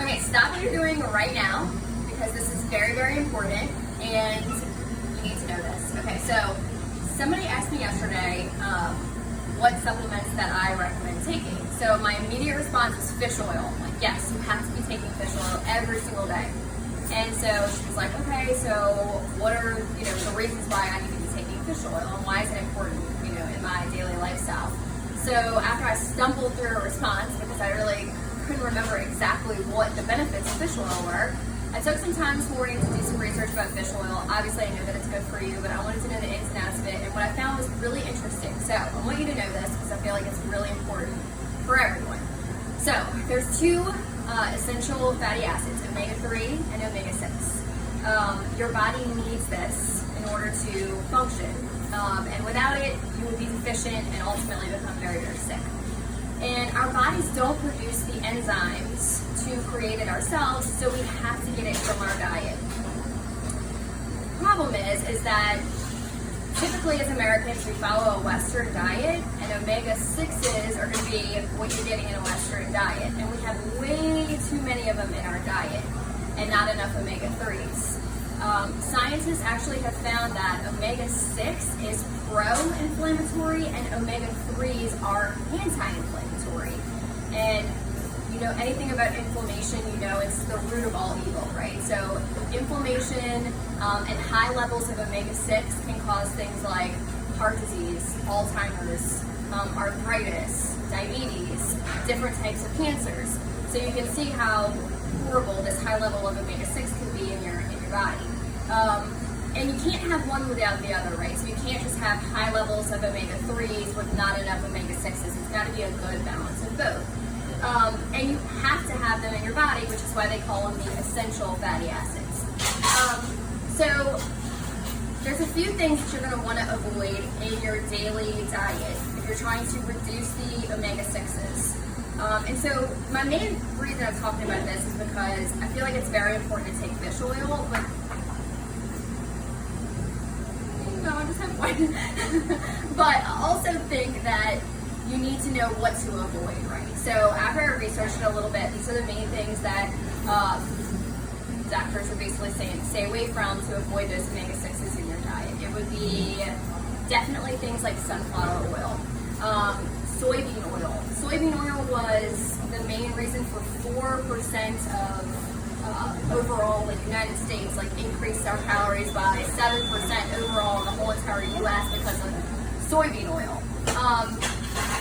Okay, stop what you're doing right now because this is very, very important and you need to know this. Okay, so somebody asked me yesterday what supplements that I recommend taking. So my immediate response was fish oil. Like, yes, you have to be taking fish oil every single day. And so she was like, okay, so what are, the reasons why I need to be taking fish oil and why is it important, in my daily lifestyle? So after I stumbled through a response because I really couldn't remember exactly what the benefits of fish oil were, I took some time this morning to do some research about fish oil. Obviously, I know that it's good for you, but I wanted to know the ins and outs of it, and what I found was really interesting. So I want you to know this because I feel like it's really important for everyone. So there's two essential fatty acids, omega-3 and omega-6. Your body needs this in order to function, and without it, you will be deficient and ultimately become very, very sick. And our bodies don't produce the enzymes to create it ourselves, so we have to get it from our diet. The problem is that typically as Americans, we follow a Western diet, and omega-6s are going to be what you're getting in a Western diet. And we have way too many of them in our diet, and not enough omega-3s. Scientists actually have found that omega-6 is pro-inflammatory and omega-3s are anti-inflammatory. And anything about inflammation, it's the root of all evil, right? So inflammation and high levels of omega-6 can cause things like heart disease, Alzheimer's, arthritis, diabetes, different types of cancers. So you can see how horrible this high level of omega-6 can be in your body. And you can't have one without the other, right? So you can't just have high levels of omega-3s with not enough omega-6s. It's got to be a good balance of both. And you have to have them in your body, which is why they call them the essential fatty acids. So there's a few things that you're going to want to avoid in your daily diet if you're trying to reduce the omega-6s. And so my main reason I'm talking about this is because I feel like it's very important to take fish oil, but no, I just have one. But I also think that you need to know what to avoid, right? So after I researched it a little bit, these are the main things that doctors are basically saying stay away from to avoid those omega-6s in your diet. It would be definitely things like sunflower oil, soybean oil. Soybean oil was the main reason for 4% of overall the United States, increased our calories by 7% overall in the whole entire U.S. because of soybean oil.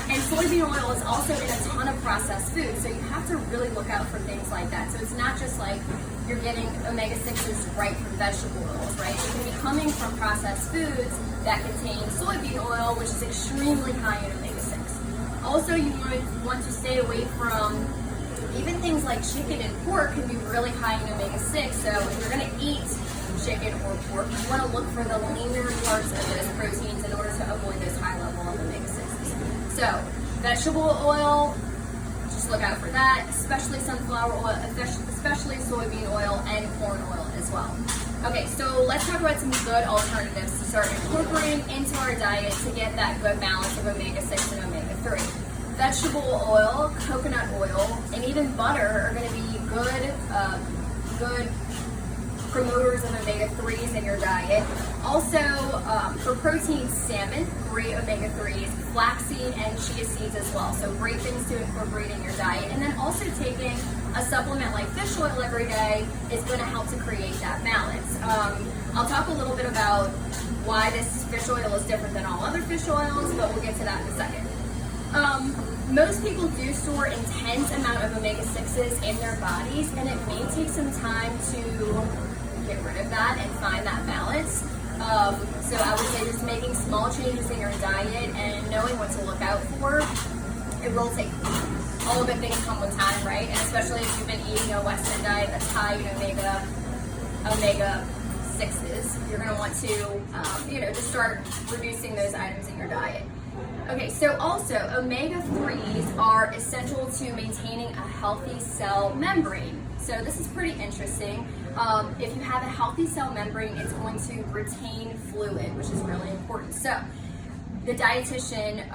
And soybean oil is also in a ton of processed foods, so you have to really look out for things like that. So it's not just like you're getting omega-6s right from vegetable oils, right? It can be coming from processed foods that contain soybean oil, which is extremely high in omega-6. Also, you want to stay away from even things like chicken and pork can be really high in omega-6. So if you're going to eat chicken or pork, you want to look for the leaner parts of those proteins in order to avoid those high level of omega-6s. So vegetable oil, just look out for that, especially sunflower oil, especially soybean oil and corn oil as well. Okay, so let's talk about some good alternatives to start incorporating into our diet to get that good balance of omega-6 and omega-3. Vegetable oil, coconut oil, and even butter are going to be good promoters of omega-3s in your diet. Also, for protein, salmon, great omega-3s, flaxseed and chia seeds as well. So great things to incorporate in your diet. And then also taking a supplement like fish oil every day is going to help to create that balance. I'll talk a little bit about why this fish oil is different than all other fish oils, but we'll get to that in a second. Most people do store intense amount of omega-6s in their bodies, and it may take some time to get rid of that and find that balance. So I would say just making small changes in your diet and knowing what to look out for. It will take, all good things come with time, right? And especially if you've been eating a Western diet that's high in omega-6s, you're going to want to, just start reducing those items in your diet. Okay, so also omega-3s are essential to maintaining a healthy cell membrane. So this is pretty interesting. If you have a healthy cell membrane, it's going to retain fluid, which is really important. So the dietitian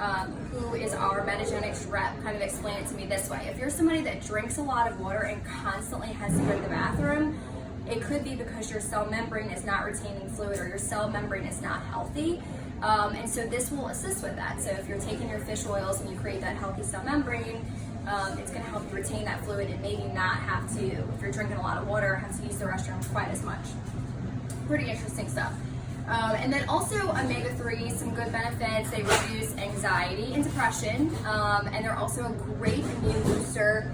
who is our Metagenics rep kind of explained it to me this way. If you're somebody that drinks a lot of water and constantly has to go to the bathroom, it could be because your cell membrane is not retaining fluid or your cell membrane is not healthy. And so this will assist with that. So if you're taking your fish oils and you create that healthy cell membrane, it's going to help you retain that fluid and maybe not have to, if you're drinking a lot of water, have to use the restroom quite as much. Pretty interesting stuff. And then also omega-3, some good benefits. They reduce anxiety and depression, and they're also a great immune booster.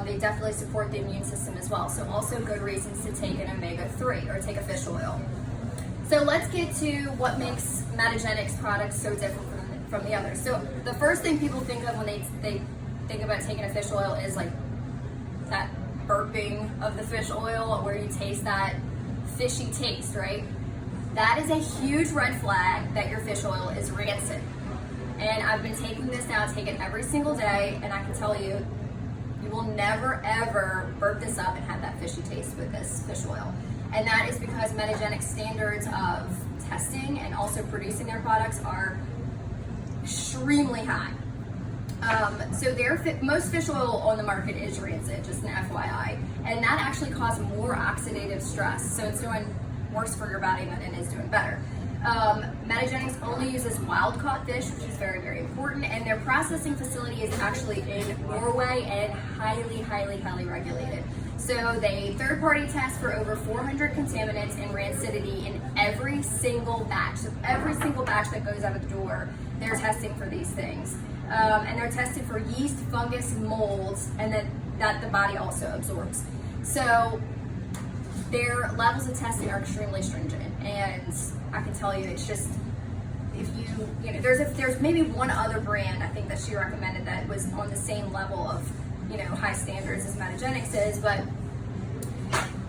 They definitely support the immune system as well. So also good reasons to take an omega-3 or take a fish oil. So let's get to what makes Metagenics products so different from the others. So the first thing people think of when they think about taking a fish oil is like that burping of the fish oil where you taste that fishy taste, right? That is a huge red flag that your fish oil is rancid. And I've been taking this now, take it every single day, and I can tell you, you will never ever burp this up and have that fishy taste with this fish oil. And that is because Metagenics standards of testing and also producing their products are extremely high. So most fish oil on the market is rancid, just an FYI. And that actually causes more oxidative stress. So it's doing worse for your body than it is doing better. Metagenics only uses wild caught fish, which is very, very important, and their processing facility is actually in Norway and highly regulated. So they third-party test for over 400 contaminants and rancidity in every single batch. So every single batch that goes out of the door, they're testing for these things. And they're tested for yeast, fungus, molds, and then that the body also absorbs. So their levels of testing are extremely stringent, and I can tell you, it's just, if you know, there's maybe one other brand I think that she recommended that was on the same level of, you know, high standards as Metagenics is, but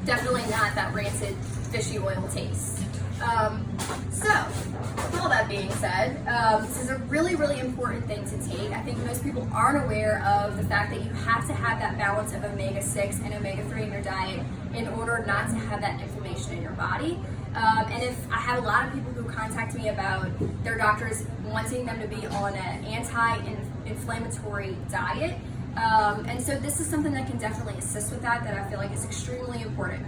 definitely not that rancid fishy oil taste. So, with all that being said, this is a really important thing to take. I think most people aren't aware of the fact that you have to have that balance of omega-6 and omega-3 in your diet in order not to have that inflammation in your body. And if I have a lot of people who contact me about their doctors wanting them to be on an anti-inflammatory diet, and so this is something that can definitely assist with that I feel like is extremely important.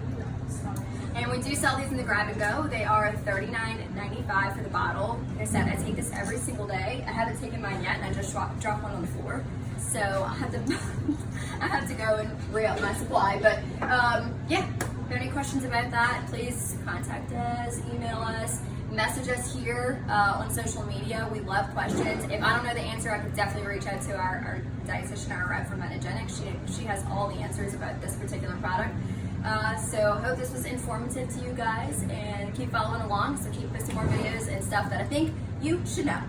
And we do sell these in the grab and go. They are $39.95 for the bottle. Like I said, I take this every single day. I haven't taken mine yet, and I just dropped one on the floor. So I have to go and re-up my supply. But yeah, if you have any questions about that, please contact us, email us, message us here on social media. We love questions. If I don't know the answer, I could definitely reach out to our dietitian, our rep from Metagenics. She has all the answers about this particular product. So hope this was informative to you guys, and keep following along. So keep posting more videos and stuff that I think you should know.